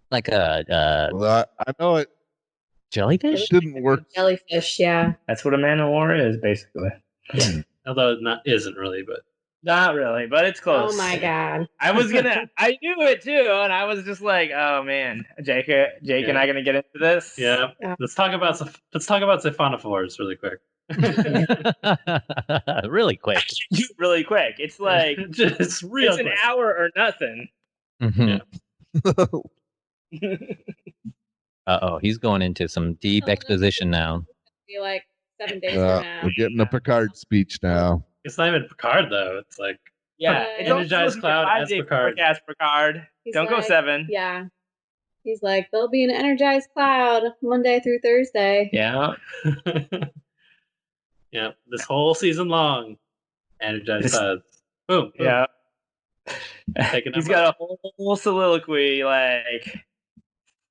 Like a Well, I know it jellyfish? didn't work. Jellyfish, yeah. That's what a man of war is, basically. Although it isn't really, but Not really, but it's close. Oh my god. I knew it too, and I was just like, oh man, Jake and I gonna get into this? yeah. Yeah. Let's talk about siphonophores really quick. Really quick. Really quick. It's like Just real it's an quick. hour or nothing. Mhm. Yeah. Uh-oh, he's going into some deep exposition now. Be like 7 days from now. We're getting a Picard speech now. It's not even Picard though. It's like Yeah, It's energized cloud as Picard. Forecast Picard. He's Don't go like- 7. Yeah. He's like, there'll be an energized cloud Monday through Thursday. Yeah. yeah, this whole season long, energized clouds. Boom. boom. Yeah. He's got a whole soliloquy, like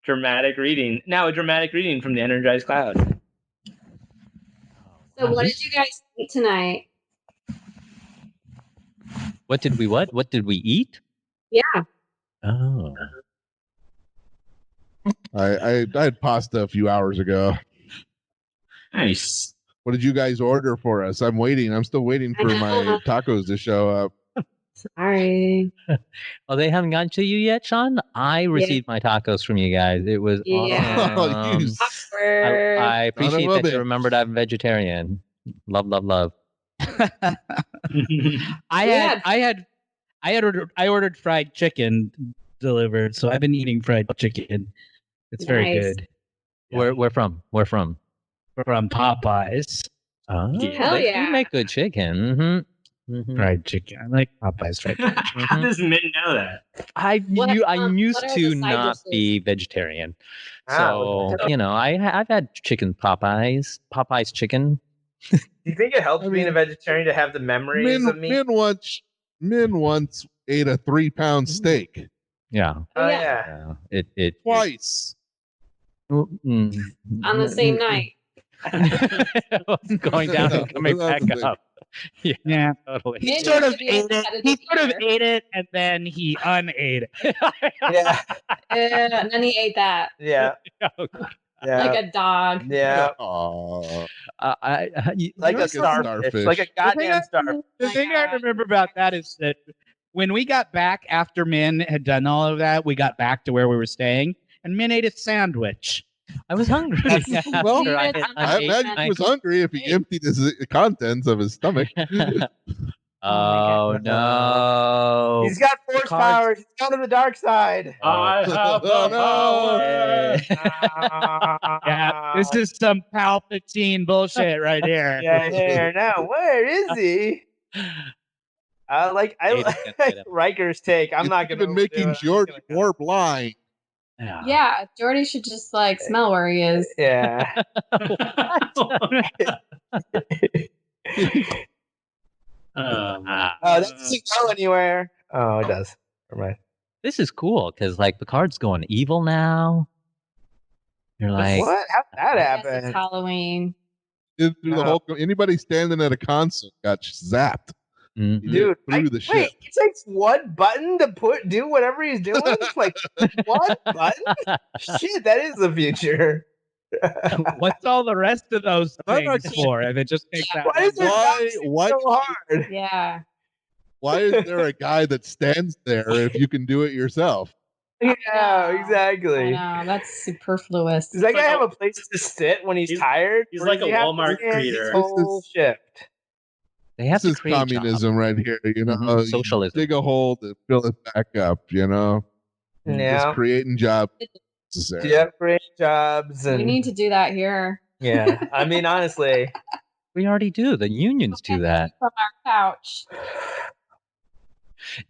dramatic reading. Now a dramatic reading from the Energized Cloud. So, what did you guys eat tonight? What did we what? What did we eat? Yeah. Oh. I had pasta a few hours ago. Nice. What did you guys order for us? I'm waiting. I'm still waiting for my tacos to show up. Sorry. Oh, they haven't gotten to you yet, Shawn? I received my tacos from you guys. It was Yeah. Oh, awesome. you Awkward. I appreciate Son of a that you bitch. remembered I'm vegetarian. Love, love, love. I ordered fried chicken delivered, so I've been eating fried chicken. It's very Nice. good. Where from? Where from? From Popeyes. Oh, Hell they yeah. do make good chicken. Mm-hmm. Fried chicken. I like Popeyes fried chicken. How does Minh know that? I What used are the to side not dishes? be vegetarian, Wow, so I've had chicken Popeyes chicken. Do you think it helps I being mean, a vegetarian to have the memories of meat? Min once ate a 3-pound steak Yeah, Oh Yeah. yeah. it twice. On the same night. going down and coming That's back the thing. up. Yeah. Totally. He Minh sort of used to be a ate it. competitive He sort of eater. ate it and then he unate it. Yeah. And then he ate that Yeah. Yeah. like a dog. yeah. Aw. Like a a starfish. Like a goddamn starfish. The thing I remember about that is that when we got back after Min had done all of that, we got back to where we were staying, and Min ate a sandwich. I was hungry. Well, You I did I ate imagine he was hungry if he Hey. emptied his contents of his stomach. Oh no! He's got force cards- powers. He's gone to the dark side. I have the Oh, no. power. Yeah, this is some Palpatine bullshit right here. Yeah, here now. Where is he? I like Riker's take. I'm It's not going to even making George more blind. Yeah, Jordy should just like smell where he is. Yeah. Oh, that doesn't go anywhere. Oh, it does. Never mind. This is cool because like Picard's going evil now. You're like, What? How'd that I guess it's happen? Halloween. Through the whole, anybody standing at a console got zapped. mhm. He Dude, through the ship. wait, it takes one button to do whatever he's doing? Like, one button? Shit, that is the future. What's all the rest of those I'm not things for? And it just takes that. Why is there Why so hard? Yeah. Why is there a guy that stands there if you can do it yourself? Yeah, know. exactly. I know, that's superfluous. Does that guy like have a place to sit when he's tired? he's Or like does a he have to Walmart stand his greeter. whole shift? They have This to is create communism right here. You know, Mhm, You socialism. dig a hole to fill it back up. You know, Yeah. just creating jobs. Necessary. Yeah, great jobs. And We need to do that here. yeah, I mean, honestly. We already do. The unions do that. From our couch.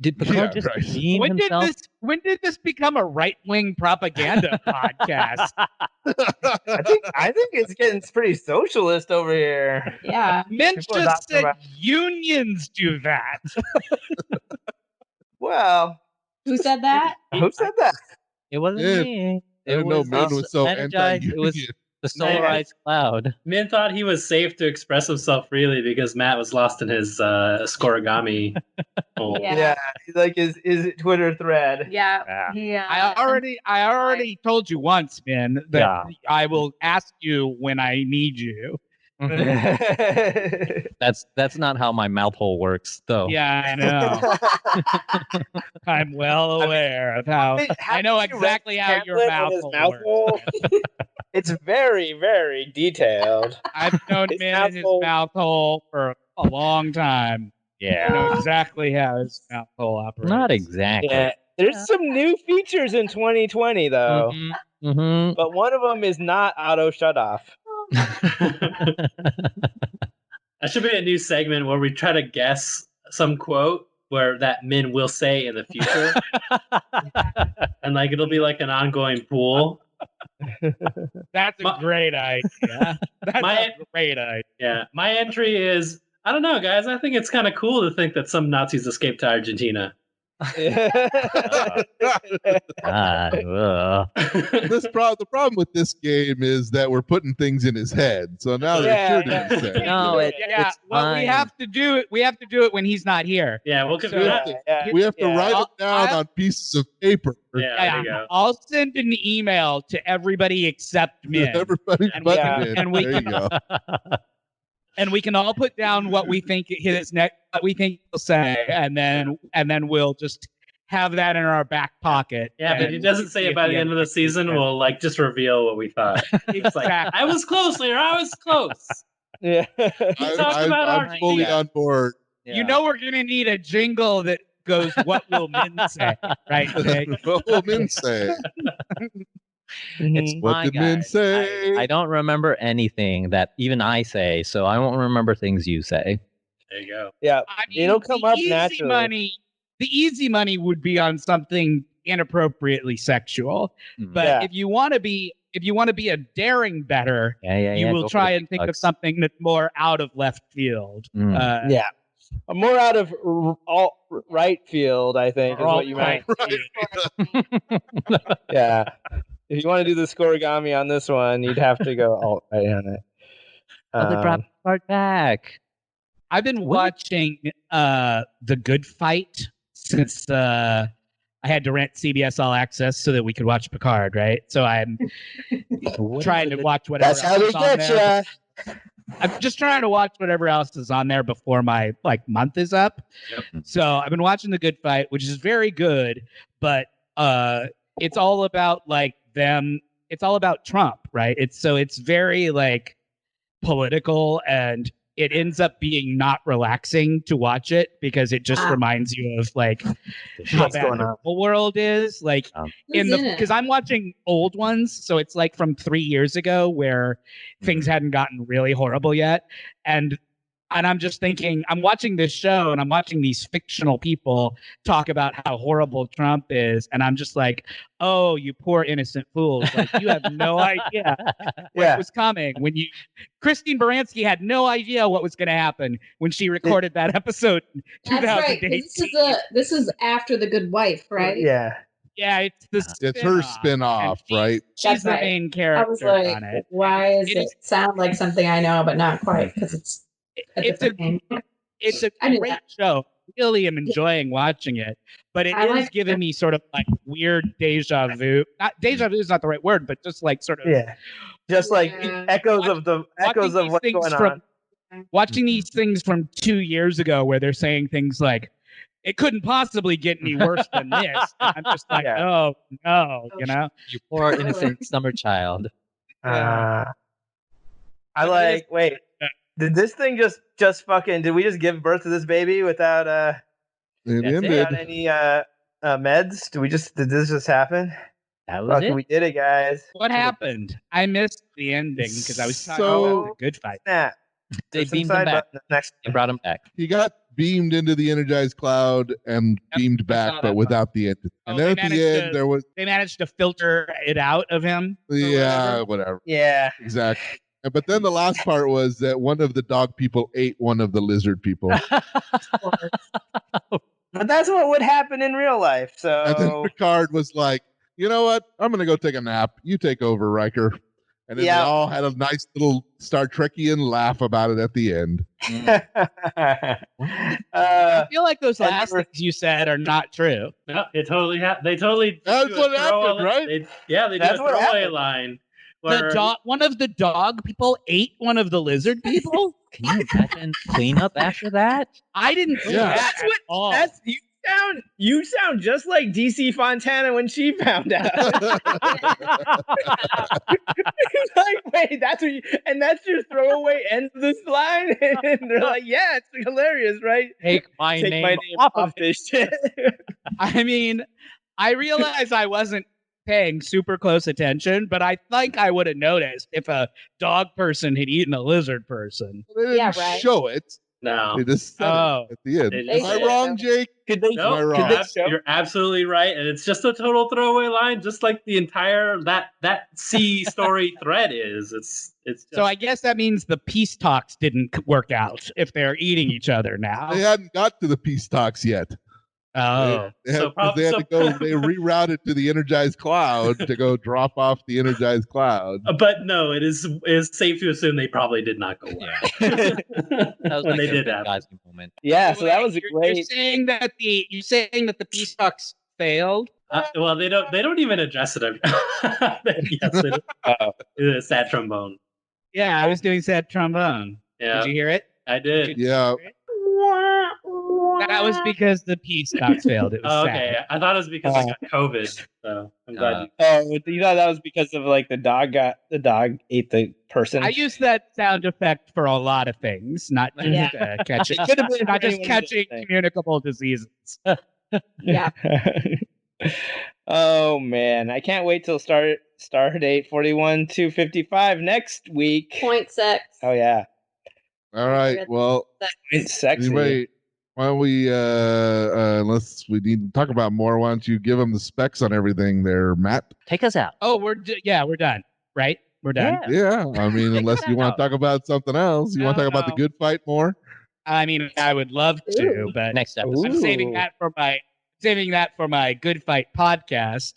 Did Picard Yeah, just right. mean himself? When did this become a right-wing propaganda podcast? I think it's getting pretty socialist over here. Yeah. Minch People are just talking said about- unions do that. Well, Who said that? who said that? It wasn't Yeah. me. I didn't know Min was so energized. It was anti-union. the solarized cloud. Min thought he was safe to express himself freely because Matt was lost in his scorigami hole. Yeah. Yeah, he's like his Twitter thread. Yeah. Yeah. I already told you once, Min, that Yeah. I will ask you when I need you. That's not how my mouth hole works, though. Yeah, I know. I'm well aware of how. I know exactly how your mouth hole works. It's very, very detailed. I've known His Min mouth in his hole- mouth hole for a long time. I know exactly how his mouth hole operates. Not exactly. Yeah, there's some new features in 2020 though, Mhm. but one of them is not auto shut off. That should be a new segment where we try to guess some quote where that Min will say in the future. And like it'll be like an ongoing pool. That's a great idea. That's a great idea. Yeah. My entry is I don't know, guys. I think it's kind of cool to think that some Nazis escaped to Argentina. The problem with this game is that we're putting things in his head. So now Yeah, you're sure to say. No, yeah, it's well, fine. we have to do it. We have to do it when he's not here. Yeah, we'll So- We have to write it I'll- down on pieces of paper. Yeah, there you go. I'll send an email to everybody except Minh. Everybody And but we can- Minh. and we There you can- go. And we can all put down what we think his next, what we think he'll say, and then we'll just have that in our back pocket. Yeah, but and he doesn't say it by the end of the season. We'll like just reveal what we thought. It's like, Exactly. I was close, Lear. I was close. Yeah. talked about our I'm fully idea. on board. You know we're gonna need a jingle that goes, "What will Minh say?" Right, Jake? What will Minh say? It's What fine, did Minh guys. say? I don't remember anything that even I say, so I won't remember things you say. There you go. Yeah. I mean, It'll come the up easy naturally. The easy money would be on something inappropriately sexual. But Yeah. if you want to be a daring better, Yeah, you will go for try the and think of bucks. something that's more out of left field. Mm. Yeah. More out of right field, I think, is Or what you meant. alt-right. Yeah. If you want to do the scoregami on this one, you'd have to go alt right on it. Oh, they brought Bart back. I've been watching The Good Fight since I had to rent CBS All Access so that we could watch Picard, right? So I'm trying to watch whatever That's how else they is on get there. ya. I'm just trying to watch whatever else is on there before my month is up. Yep. So I've been watching The Good Fight, which is very good, but it's all about them. It's all about Trump, right? It's very political, and it ends up being not relaxing to watch it because it just reminds you of how What's bad going the on? whole world is. Because I'm watching old ones, so it's from 3 years ago where things hadn't gotten really horrible yet, and I'm just thinking, I'm watching this show and I'm watching these fictional people talk about how horrible Trump is, and I'm just like, oh, you poor innocent fools! You have no idea what was coming when Christine Baranski had no idea what was going to happen when she recorded that episode in That's right. 2018. This is after The Good Wife, right? Yeah. Yeah, It's her spin-off, right? She's That's the right. main I character was like, on it. why does It it is- sound like something I know, but not quite because it's It's a name. it's a I knew great that. show. Really am enjoying watching it, but it I is like giving it. me sort of weird deja vu. Not deja vu is not the right word, but just sort of Yeah. Just like Yeah. echoes of watching these what's things going on. watching these things from 2 years ago where they're saying things like, it couldn't possibly get any worse than this. And I'm just like, Yeah. oh no, you know? You poor innocent summer child. I But it like. is- Wait. Did this thing just fucking? Did we just give birth to this baby without It That's it. ended. without any meds? Did this just happen? That was Fucking, it. we did it, guys. What happened? I missed the ending because I was talking So- about The Good Fight. Snap. They There's some beamed him side back. button next. They brought him back. He got beamed into the energized cloud and beamed I back, saw but that without the end. Oh, And then they at the managed end, to- there was They managed to filter it out of him. or yeah, whatever. Yeah. Exactly. But then the last part was that one of the dog people ate one of the lizard people. But that's what would happen in real life. And then So Picard was like, you know what? I'm going to go take a nap. You take over, Riker. And then Yeah. they all had a nice little Star Trekian laugh about it at the end. I feel like those and last they were- things you said are not true. No, it totally They totally. That's do a what happened, throwaway- right? They do That's a what throwaway happened. line. The Where, one of the dog people ate one of the lizard people. Can you imagine cleanup after that? I didn't see Yeah. that That's at what- all. That's you sound just like DC Fontana when she found out. Like, wait, that's your throwaway end of this line? And they're like, yeah, it's hilarious, right? Take my Take name my name off off of it. this shit. I mean, I realized I wasn't paying super close attention, but I think I would have noticed if a dog person had eaten a lizard person. They didn't Yeah, right. show it. no. They just said Oh. it at the end. They Am just I said it. wrong, Jake? Could they? No, Am I wrong? you're absolutely right, and it's just a total throwaway line, just like the entire that C story thread is. It's just, So I guess that means the peace talks didn't work out if they're eating each other now. They hadn't got to the peace talks yet. Oh, They had, So 'cause they had to go. They rerouted to the energized cloud to go drop off the energized cloud. but no, it is safe to assume they probably did not go well. Yeah. That was when like they their did happen. Benghazi moment. Yeah, so that Wait, was a you're great. saying that the peace talks failed. Well, they don't even address it. Yes, they Uh, do. Sad trombone. Yeah, I was doing sad trombone. Yeah, Did you hear it? I did. Yeah, That was because the peace talks failed. It was Oh, sad. okay, I thought it was because I got COVID. So I'm glad. You... you thought that was because of like the dog ate the person. I use that sound effect for a lot of things, not just Yeah. catching, It could have been not for just anyone catching listening. communicable diseases. Yeah. Oh man, I can't wait till Stardate 41-255 next week. 0.6. Oh yeah, all right. Well, it's sexy. anyway, why don't we unless we need to talk about more, why don't you give them the specs on everything there, Matt? Take us out. Oh, we're done, right? We're done. Yeah. Yeah, I mean, unless you want to talk about something else, you want to No, talk about the no. good fight more. I mean, I would love to, Ooh. but Next episode. I'm saving Ooh. that for my good fight podcast.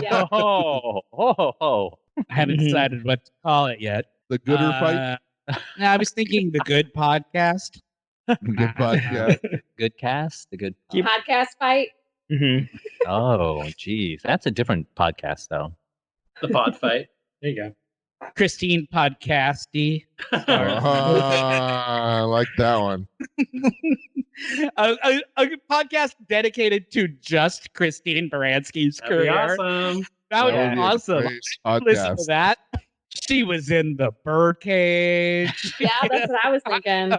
Yeah. Oh. I haven't Mhm. decided what to call it yet. The gooder fight, No, I was thinking the good podcast. good podcast. Good cast. The good. Podcast fight. Mhm. Oh, geez. That's a different podcast, though. The pod fight. There you go. Christine Podcasty. I like that one. a podcast dedicated to just Christine Baranski's That'd be career. awesome. That would Yeah. be be a awesome. great Listen to podcast. that. She was in the birdcage. Yeah, that's what I was thinking.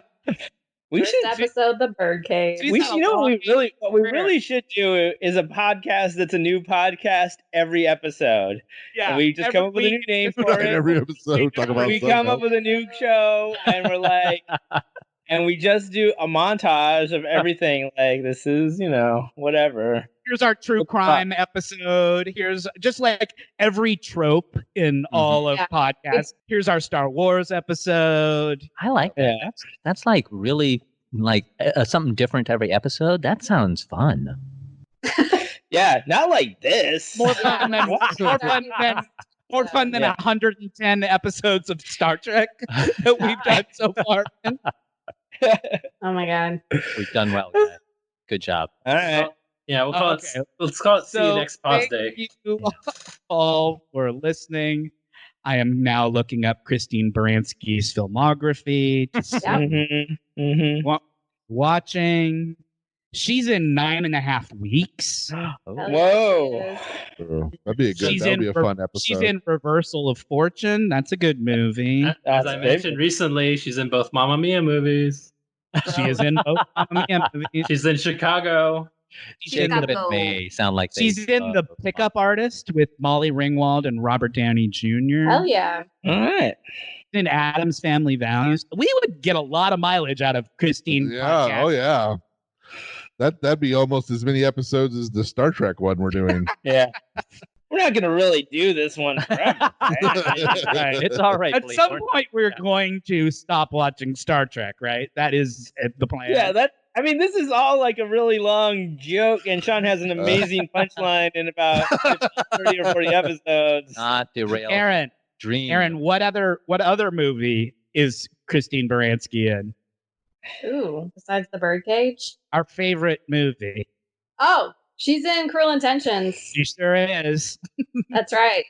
We First should. episode, the birdcage. She's We got should, a you know long what we career. really should do is a podcast that's a new podcast every episode. Yeah, And we just every come up with a new week- name Right, for it. every episode, talk about We something come up else. with a new show and we're like, and we just do a montage of everything. Like this is, whatever. Here's our true crime episode. Here's just like every trope in all of Yeah. podcasts. Here's our Star Wars episode. I like that. Yeah. That's like really like something different every episode. That sounds fun. Yeah, not like this. More fun than more fun than Yeah. 110 episodes of Star Trek that we've done so far. Oh my god. We've done well with that. Good job. All right. Yeah, we'll call Okay. it. Let's call it. See you next pause thank day. you all for listening. I am now looking up Christine Baranski's filmography. To see Yeah. Mm-hmm. Mm-hmm. what watching. She's in 9.5 Weeks. Hell Whoa. yeah, she is. That'd be a good. She's That'd in be a re- fun episode. She's in Reversal of Fortune. That's a good movie. As That's I big. mentioned recently, she's in both Mamma Mia movies. She is in both Mamma Mia movies. She's in Chicago. She's in Jacob the, and May sound like they she's in The Pickup Artist with Molly Ringwald and Robert Downey Jr. Hell yeah. All right. In Adam's Family Values. We would get a lot of mileage out of Christine. Yeah. podcast. Oh yeah. That'd be almost as many episodes as the Star Trek one we're doing. Yeah. We're not gonna really do this one forever. Right. It's all right. At Felipe. some point, we're going to stop watching Star Trek, right? That is the plan. Yeah, this is all like a really long joke, and Shawn has an amazing punchline in about 30 or 40 episodes. Not derail. Aaron, what other movie is Christine Baranski in? Ooh, besides the birdcage. Our favorite movie. Oh, she's in Cruel Intentions. She sure is. That's right.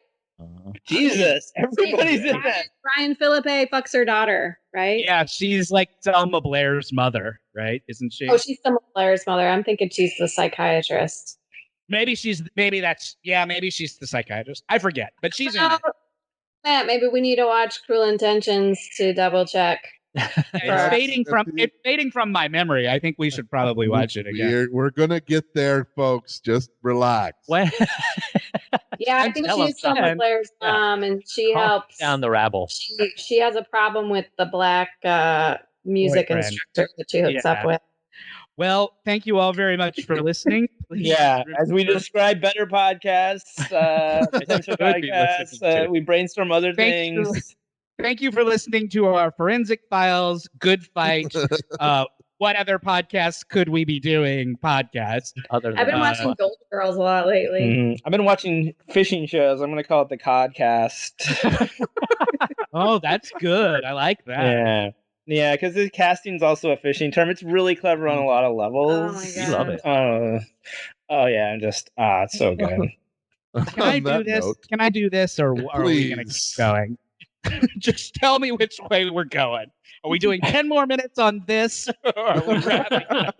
Jesus, everybody's in Brian, that. Brian Philippe fucks her daughter, right? Yeah, she's like Selma Blair's mother, right? Isn't she? Oh, she's some Blair's mother. I'm thinking she's the psychiatrist. maybe she's the psychiatrist. I forget, but she's in it. Matt, maybe we need to watch Cruel Intentions to double check. It's fading from my memory. I think we should probably watch it again. We're gonna get there, folks. Just relax. What? Yeah, I think Tell him she's some something. Blair's mom, and she Calm helps. down the rabble. She has a problem with the black music Boyfriend. instructor that she hooks up Yeah. with. Well, thank you all very much for listening. Please Yeah, as we describe better podcasts, potential Should be podcasts, listening to. we brainstorm other Thank you. things. Thank you for listening to our Forensic Files Good Fight what other podcasts could we be doing? Podcast. Other than I've been that. watching Gold Girls a lot lately. I've been watching fishing shows. I'm gonna call it the Codcast. Oh, that's good. I like that. Yeah, because the casting's also a fishing term. It's really clever on a lot of levels. Oh my We love God. it. Oh yeah, it's so good. Can I On do that this? note, Can I do this, or are we going to keep please. going? Just tell me which way we're going. Are we doing 10 more minutes on this, or are we wrapping up?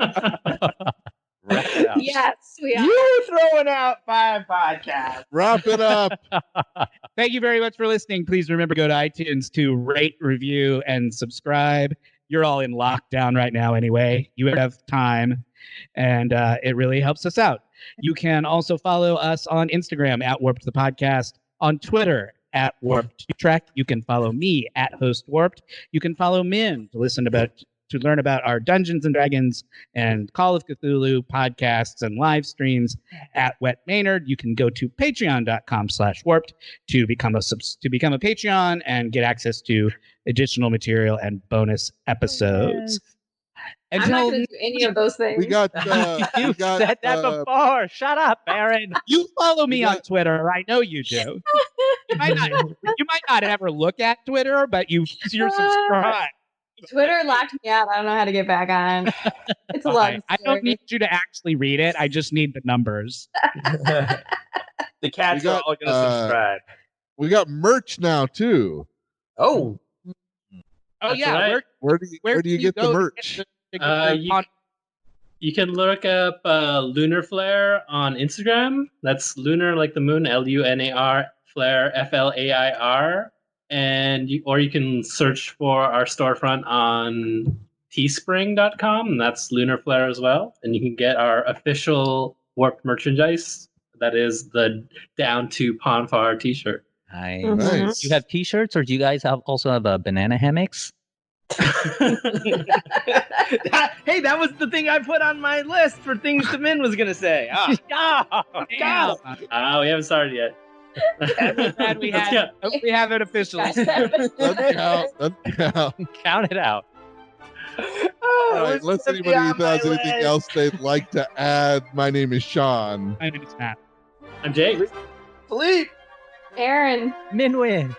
Wrap it up. Yes, we are. You throwing out 5 podcasts. Wrap it up. Thank you very much for listening. Please remember, go to iTunes to rate, review, and subscribe. You're all in lockdown right now anyway. You have time, and it really helps us out. You can also follow us on Instagram at Warped the Podcast, on Twitter at Warped Track. You can follow me at Host Warped. You can follow Minh to learn about our Dungeons and Dragons and Call of Cthulhu podcasts and live streams at Wet Maynard. You can go to patreon.com/warped to become a Patreon and get access to additional material and bonus episodes. I'm not Until going to do any of those things. We got. You said that before. Shut up, Erin. you follow me We on got- Twitter, I know you do. You might not ever look at Twitter, but you're subscribed. Twitter locked me out. I don't know how to get back on. It's a long Fine. I don't need you to actually read it. I just need the numbers. The cats We are got, all gonna subscribe. We got merch now too. Oh, Oh That's yeah, right. Where do you get the go to merch? get the You can look up Lunar Flare on Instagram. That's lunar like the moon, LUNAR, flare FLAIR, or you can search for our storefront on teespring.com, and that's Lunar Flare as well. And you can get our official Warped merchandise. That is the Down to Ponfar t-shirt. Nice. Nice. Do you have T-shirts, or do you guys also have banana hammocks? hey, that was the thing I put on my list for things the Minh was gonna say. Damn. We haven't started yet. I'm glad we have it officially. Doesn't count. Count it out. All right. Unless anybody has anything else they'd like to add, my name is Shawn. My name is Matt. I'm Jake. Philippe. Erin. Minh win.